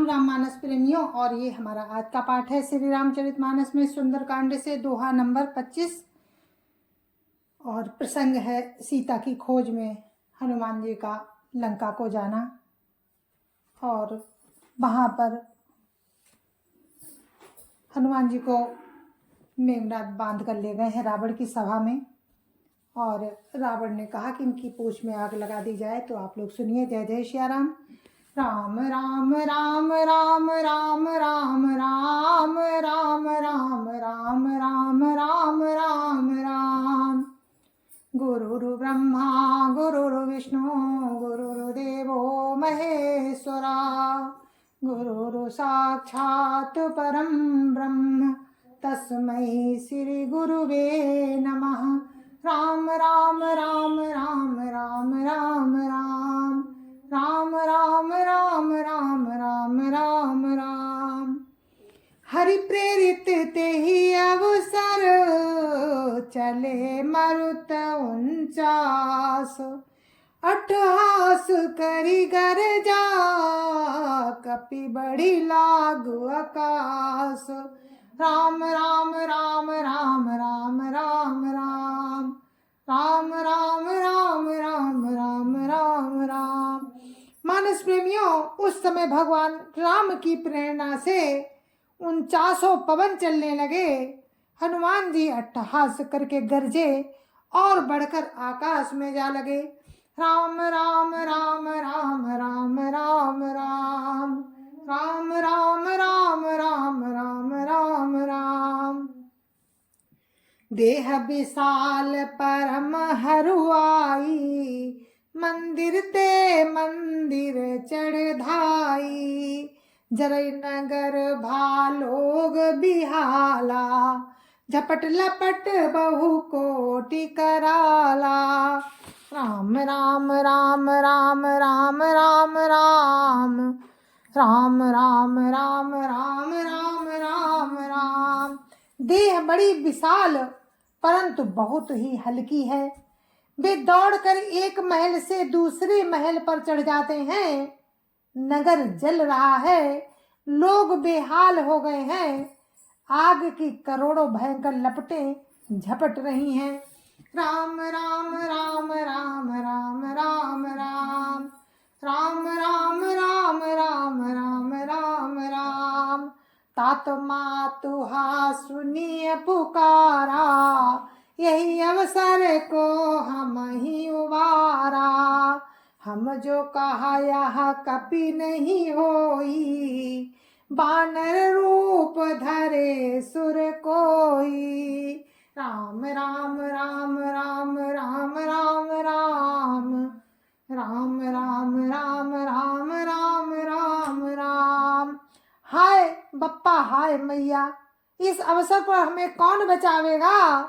राममानस प्रेमियों, और ये हमारा आज का पाठ है श्री रामचरितमानस में सुंदरकांड से दोहा नंबर 25। और प्रसंग है सीता की खोज में हनुमान जी का लंका को जाना। और वहाँ पर हनुमान जी को मेघनाथ बांध कर ले गए हैं रावण की सभा में, और रावण ने कहा कि इनकी पूंछ में आग लगा दी जाए। तो आप लोग सुनिए। जय जय श्री राम। राम राम राम राम राम राम राम राम राम राम राम राम राम राम। गुरुर् ब्रह्मा गुरुर्विष्णु गुरुर्देवो महेश्वरा, गुरुर् साक्षात् परं ब्रह्म तस्मै श्री गुरुवे नमः। राम राम राम राम राम राम राम राम राम राम राम राम राम राम। हरि प्रेरित ते ही अवसर, चले मरुत 49। अट्ठहास करी गर जा, कपि बढ़ी लागु आकाश। राम राम राम राम राम राम राम राम राम राम राम राम राम राम। मानस प्रेमियों, उस समय भगवान राम की प्रेरणा से 49 पवन चलने लगे। हनुमान जी अट्टहास करके गरजे और बढ़कर आकाश में जा लगे। राम राम राम राम राम राम राम राम राम राम राम राम राम राम। देह विशाल परम हरुआई, मंदिर ते मंदिर चढ़ाई। जरई नगर भालोग बिहाला, झपट लपट बहु कोटि कराला। राम राम राम राम राम राम राम राम राम राम राम राम राम राम। देह बड़ी विशाल परंतु बहुत ही हल्की है। वे दौड़कर एक महल से दूसरे महल पर चढ़ जाते हैं। नगर जल रहा है, लोग बेहाल हो गए हैं। आग की करोड़ों भयंकर लपटें झपट रही हैं। राम राम राम राम राम राम राम राम राम राम राम राम राम राम। तात मातुहा सुनिए पुकारा, यही अवसर को हम ही उबारा। हम जो कहा यह कपि नहीं होई, बानर रूप धरे सुर कोई। राम राम राम राम राम राम राम राम राम राम राम राम राम राम। हाय बप्पा, हाय मैया, इस अवसर पर हमें कौन बचावेगा।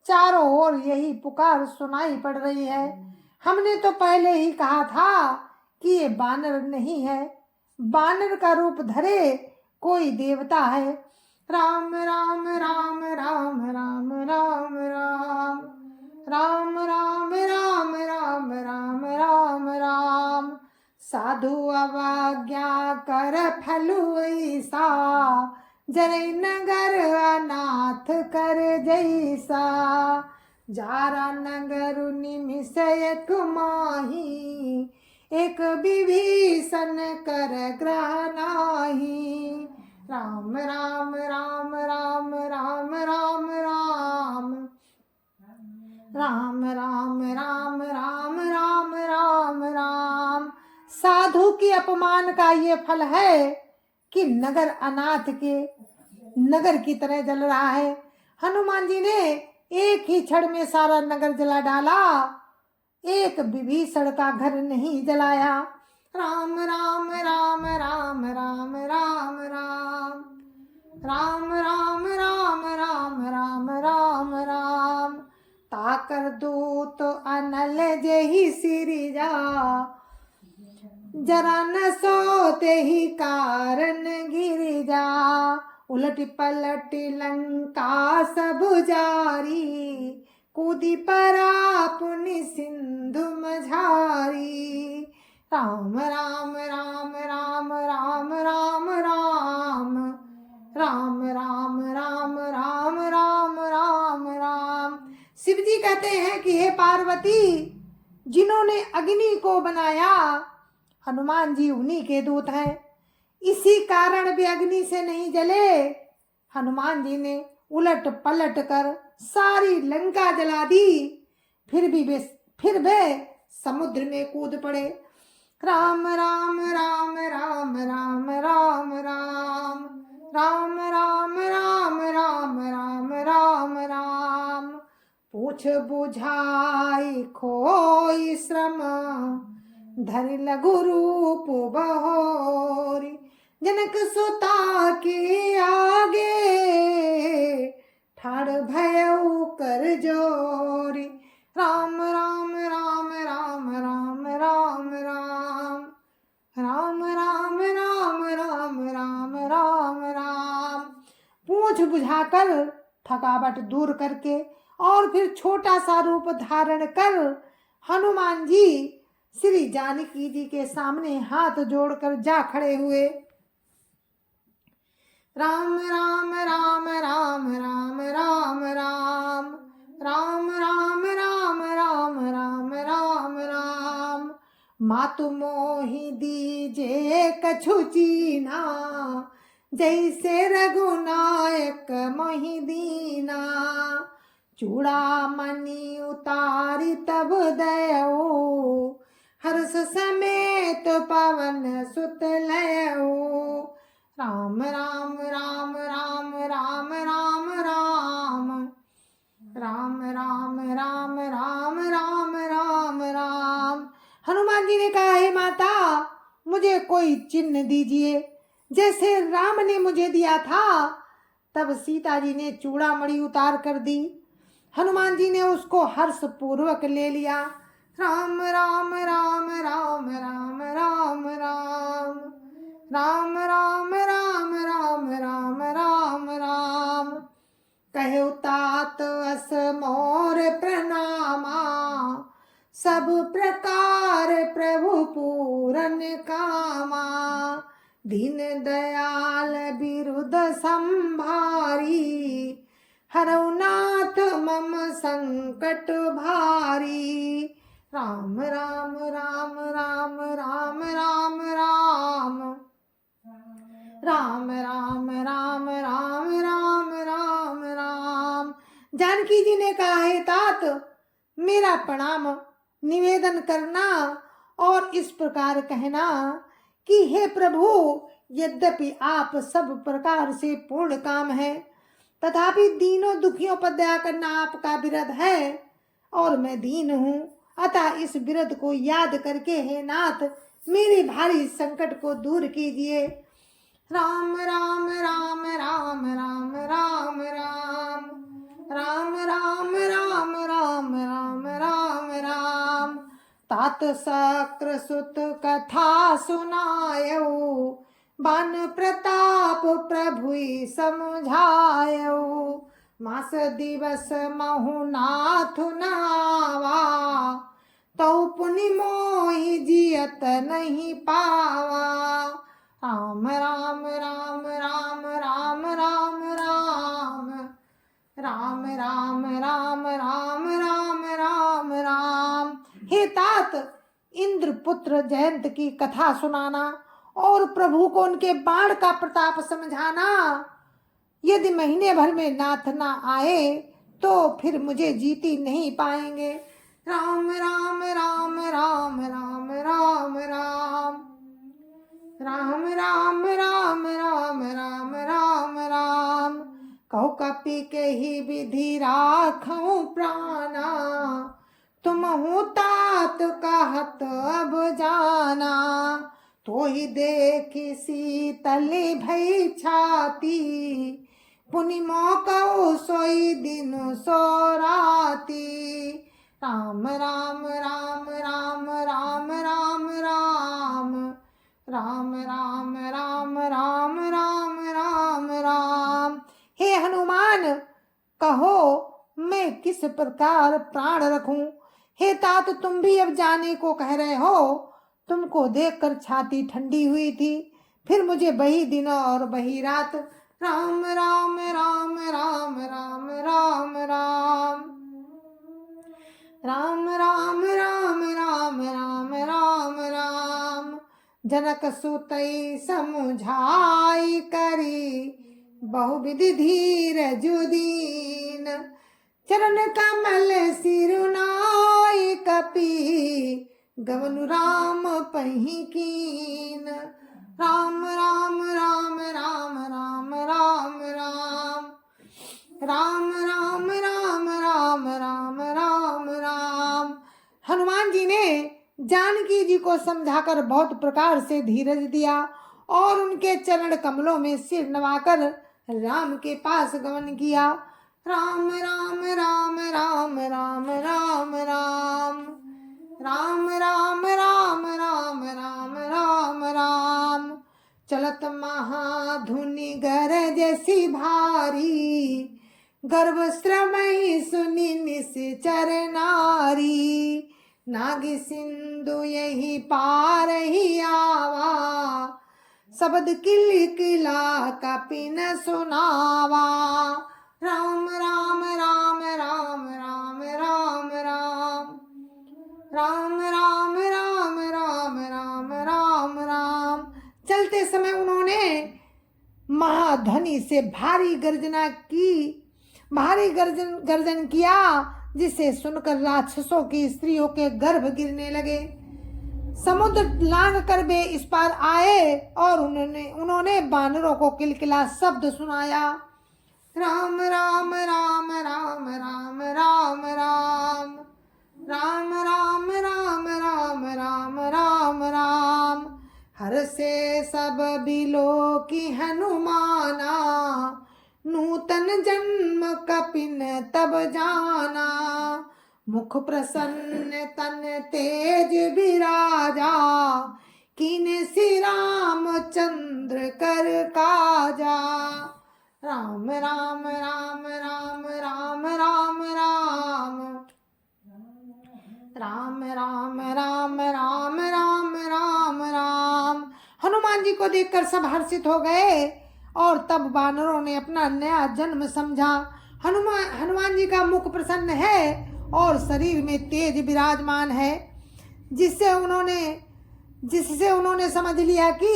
चारों ओर यही पुकार सुनाई पड़ रही है। हमने तो पहले ही कहा था कि ये बानर नहीं है, बानर का रूप धरे कोई देवता है। राम राम राम राम राम राम राम राम राम राम राम राम राम राम। साधु अवज्ञा कर फलु ऐसा, जरई नगर अनाथ कर जैसा। जारा नगर निमिष एक माही, एक विभीषण कर ग्रह नाही। राम राम राम राम राम राम राम राम राम राम राम राम राम राम। साधु की अपमान का ये फल है कि नगर अनाथ के नगर की तरह जल रहा है। हनुमान जी ने एक ही क्षण में सारा नगर जला डाला, एक विभीषण का घर नहीं जलाया। राम राम राम राम राम राम राम राम राम राम राम राम राम राम। ताकर दूत अनल जही सिरिजा, जरा न सोते ही कारण गिरिजा। उलट पलट लंका सब जारी, कूदी परा पुनि सिंधु मझारी। राम राम राम राम राम राम कहते हैं कि हे पार्वती, जिन्होंने अग्नि को बनाया हनुमान जी उन्हीं के दूत हैं, इसी कारण भी अग्नि से नहीं जले। हनुमान जी ने उलट पलट कर सारी लंका जला दी, फिर वे समुद्र में कूद पड़े। राम राम राम राम राम राम राम राम राम राम राम राम राम राम। पूछ बुझाई खोई श्रम, धरि लघु रूप बहोरी। जनक सुता के आगे, ठाड़ भयउ कर जोरी। राम राम राम राम राम राम राम राम राम राम राम राम राम राम। पूछ बुझाकर थकावट दूर करके और फिर छोटा सा रूप धारण कर हनुमान जी श्री जानकी जी के सामने हाथ जोड़कर जा खड़े हुए। राम राम राम राम राम राम राम राम राम राम राम राम राम राम। मातु मोहि दीजे कछु चीना, जैसे रघुनायक मोहि दीना। चूड़ामणि उतारी तब दयऊ, हर्ष समेत पवन सुत लयऊ। राम राम राम राम राम राम राम राम राम राम राम राम राम राम। हनुमान जी ने कहा, हे माता, मुझे कोई चिन्ह दीजिए जैसे राम ने मुझे दिया था। तब सीता जी ने चूड़ामणि उतार कर दी। हनुमान जी ने उसको हर्ष पूर्वक ले लिया। राम राम राम राम राम राम राम राम राम राम राम राम राम राम। कहु तात अस मोर प्रणामा, सब प्रकार प्रभु पूरन कामा। दीन दयाल बिरुद संभारी, हरौ नाथ मम संकट भारी। राम राम राम राम राम राम राम राम राम राम राम राम राम राम। जानकी जी ने कहा, हे तात, मेरा प्रणाम निवेदन करना और इस प्रकार कहना कि हे प्रभु, यद्यपि आप सब प्रकार से पूर्ण काम है, तथापि दीनों दुखियों पर दया करना आपका विरध है और मैं दीन हूँ। अतः इस विरध को याद करके हे नाथ, मेरे भारी संकट को दूर कीजिए। राम राम राम राम राम राम राम राम राम राम राम राम राम राम। तात सक्र सुत कथा सुनायऊ, बान प्रताप प्रभु समझायऊ। मास दिवस महु नाथ नावा, तौ पुनि मोहि जियत नहीं पावा। राम राम राम राम राम राम राम राम राम राम राम राम राम राम। हे तात, इंद्र पुत्र जयंत की कथा सुनाना और प्रभु को उनके बाण का प्रताप समझाना। यदि महीने भर में नाथ ना आए तो फिर मुझे जीती नहीं पाएंगे। राम राम राम राम राम राम राम राम राम राम राम राम राम राम। कहु कपि के ही विधि राखऊं प्राणा, तुम हूँ तात कहत अब जाना। तो ही देखी शीतल भई छाती, पुनि मौकऊ सोई दिन सो राती। राम राम राम राम राम राम राम राम राम राम राम राम राम राम। हे हनुमान, कहो मैं किस प्रकार प्राण रखूं। हे तात, तुम भी अब जाने को कह रहे हो। तुमको देखकर छाती ठंडी हुई थी, फिर मुझे बही दिन और बही रात। राम राम राम राम राम राम राम राम राम राम राम राम राम राम। जनक सुतई समुझाई करी बहुविधि धीरजु दीन। चरण कमल सिरुनाई कपि गवनु राम पही कीन। राम राम राम राम राम राम राम। राम राम राम राम राम राम राम। हनुमान जी ने जानकी जी को समझाकर बहुत प्रकार से धीरज दिया और उनके चरण कमलों में सिर नवाकर राम के पास गमन किया। राम राम राम राम राम राम राम। राम राम राम राम राम राम राम। चलत महाधुनि गरज सी भारी गर्भ श्रमहि सुनि निश्चर नारी। नागी सिंधु यही पार ही आवा शब्द किलकिला कपि न सुनावा। राम राम राम राम राम राम राम। राम राम राम राम राम राम राम। चलते समय उन्होंने महाध्वनि से भारी गर्जन किया जिसे सुनकर राक्षसों की स्त्रियों के गर्भ गिरने लगे। समुद्र लांघ कर वे इस पार आए और उन्होंने बानरों को किलकिला शब्द सुनाया। राम राम राम राम राम राम राम। राम राम राम राम राम राम राम। हर से सब बिलो की हनुमाना नूतन जन्म कपिन तब जाना। मुख प्रसन्न तन तेज विराजा कीने श्री रामचंद्र कर काजा। राम राम राम राम राम राम राम। राम राम राम राम राम राम राम। हनुमान जी को देखकर सब हर्षित हो गए और तब वानरों ने अपना नया जन्म समझा। हनुमान जी का मुख प्रसन्न है और शरीर में तेज विराजमान है, जिससे उन्होंने समझ लिया कि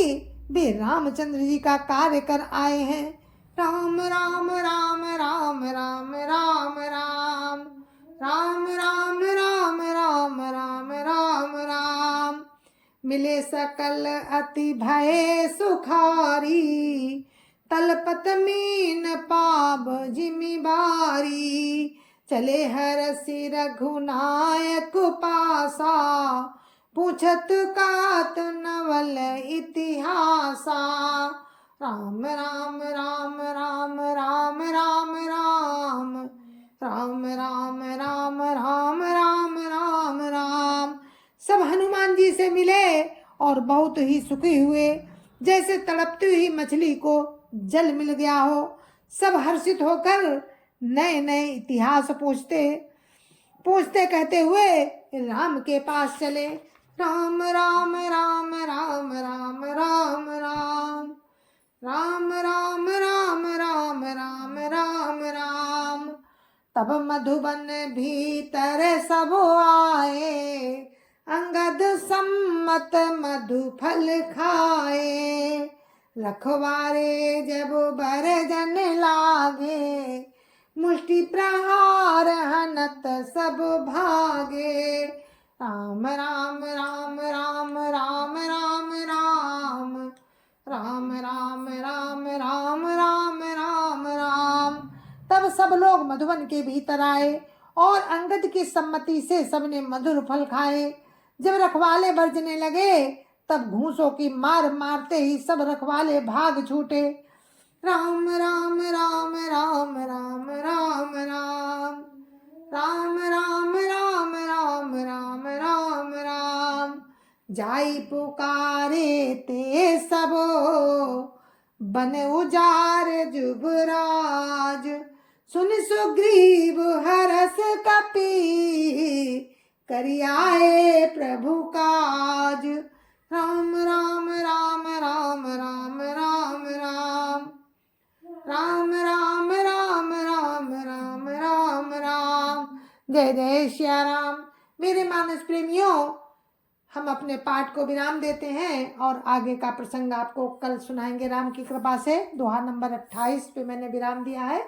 वे रामचंद्र जी का कार्य कर आए हैं। राम राम राम राम राम राम राम। राम राम राम राम राम राम राम। मिले सकल अति भय सुखारी तलपत मीन पाब जिमि बारी। चले हरसि रघुनायक पासा पूछत कात नवल इतिहासा। राम राम राम राम राम राम राम। राम राम राम राम राम राम राम। सब हनुमान जी से मिले और बहुत ही सुखी हुए, जैसे तड़पती हुई मछली को जल मिल गया हो। सब हर्षित होकर नए नए इतिहास पूछते कहते हुए राम के पास चले। राम राम राम राम राम राम राम। राम राम राम राम राम राम राम। तब मधुबन भीतर सब आए अंगद सम्मत मधु फल खाए। रखवारे जब बरजन लागे मुष्टि प्रहार हनत सब भागे। राम राम राम राम राम राम राम। राम राम राम राम राम राम राम। तब सब लोग मधुबन के भीतर आए और अंगद की सम्मति से सबने मधुर फल खाए। जब रखवाले बरजने लगे तब घूंसों की मार मारते ही सब रखवाले भाग छूटे। राम राम राम राम राम राम राम। राम राम राम राम राम राम राम। जाई पुकारे ते सबो बन उजार जुबराज। सुन सुग्रीव हरस कपि करियाए प्रभु काज। राम राम राम राम राम राम राम। राम राम राम राम राम राम राम। जय जय सिया राम। मेरे मानस प्रेमियों, हम अपने पाठ को विराम देते हैं और आगे का प्रसंग आपको कल सुनाएंगे राम की कृपा से। दोहा नंबर 28 पे मैंने विराम दिया है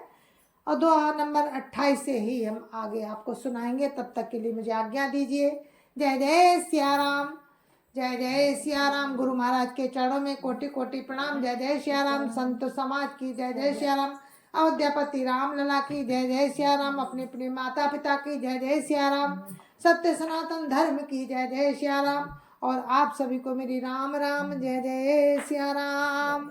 और दोहा नंबर 28 से ही हम आगे आपको सुनाएंगे। तब तक के लिए मुझे आज्ञा दीजिए। जय जय सिया राम। जय जय सिया राम। गुरु महाराज के चरणों में कोटि कोटि प्रणाम। जय जय सिया राम। संत समाज की जय जय सिया राम। अयोध्यापति राम लला की जय जय सिया राम। अपने अपने माता पिता की जय जय सिया राम। सत्य सनातन धर्म की जय जय सिया राम। और आप सभी को मेरी राम राम जय जय सिया राम।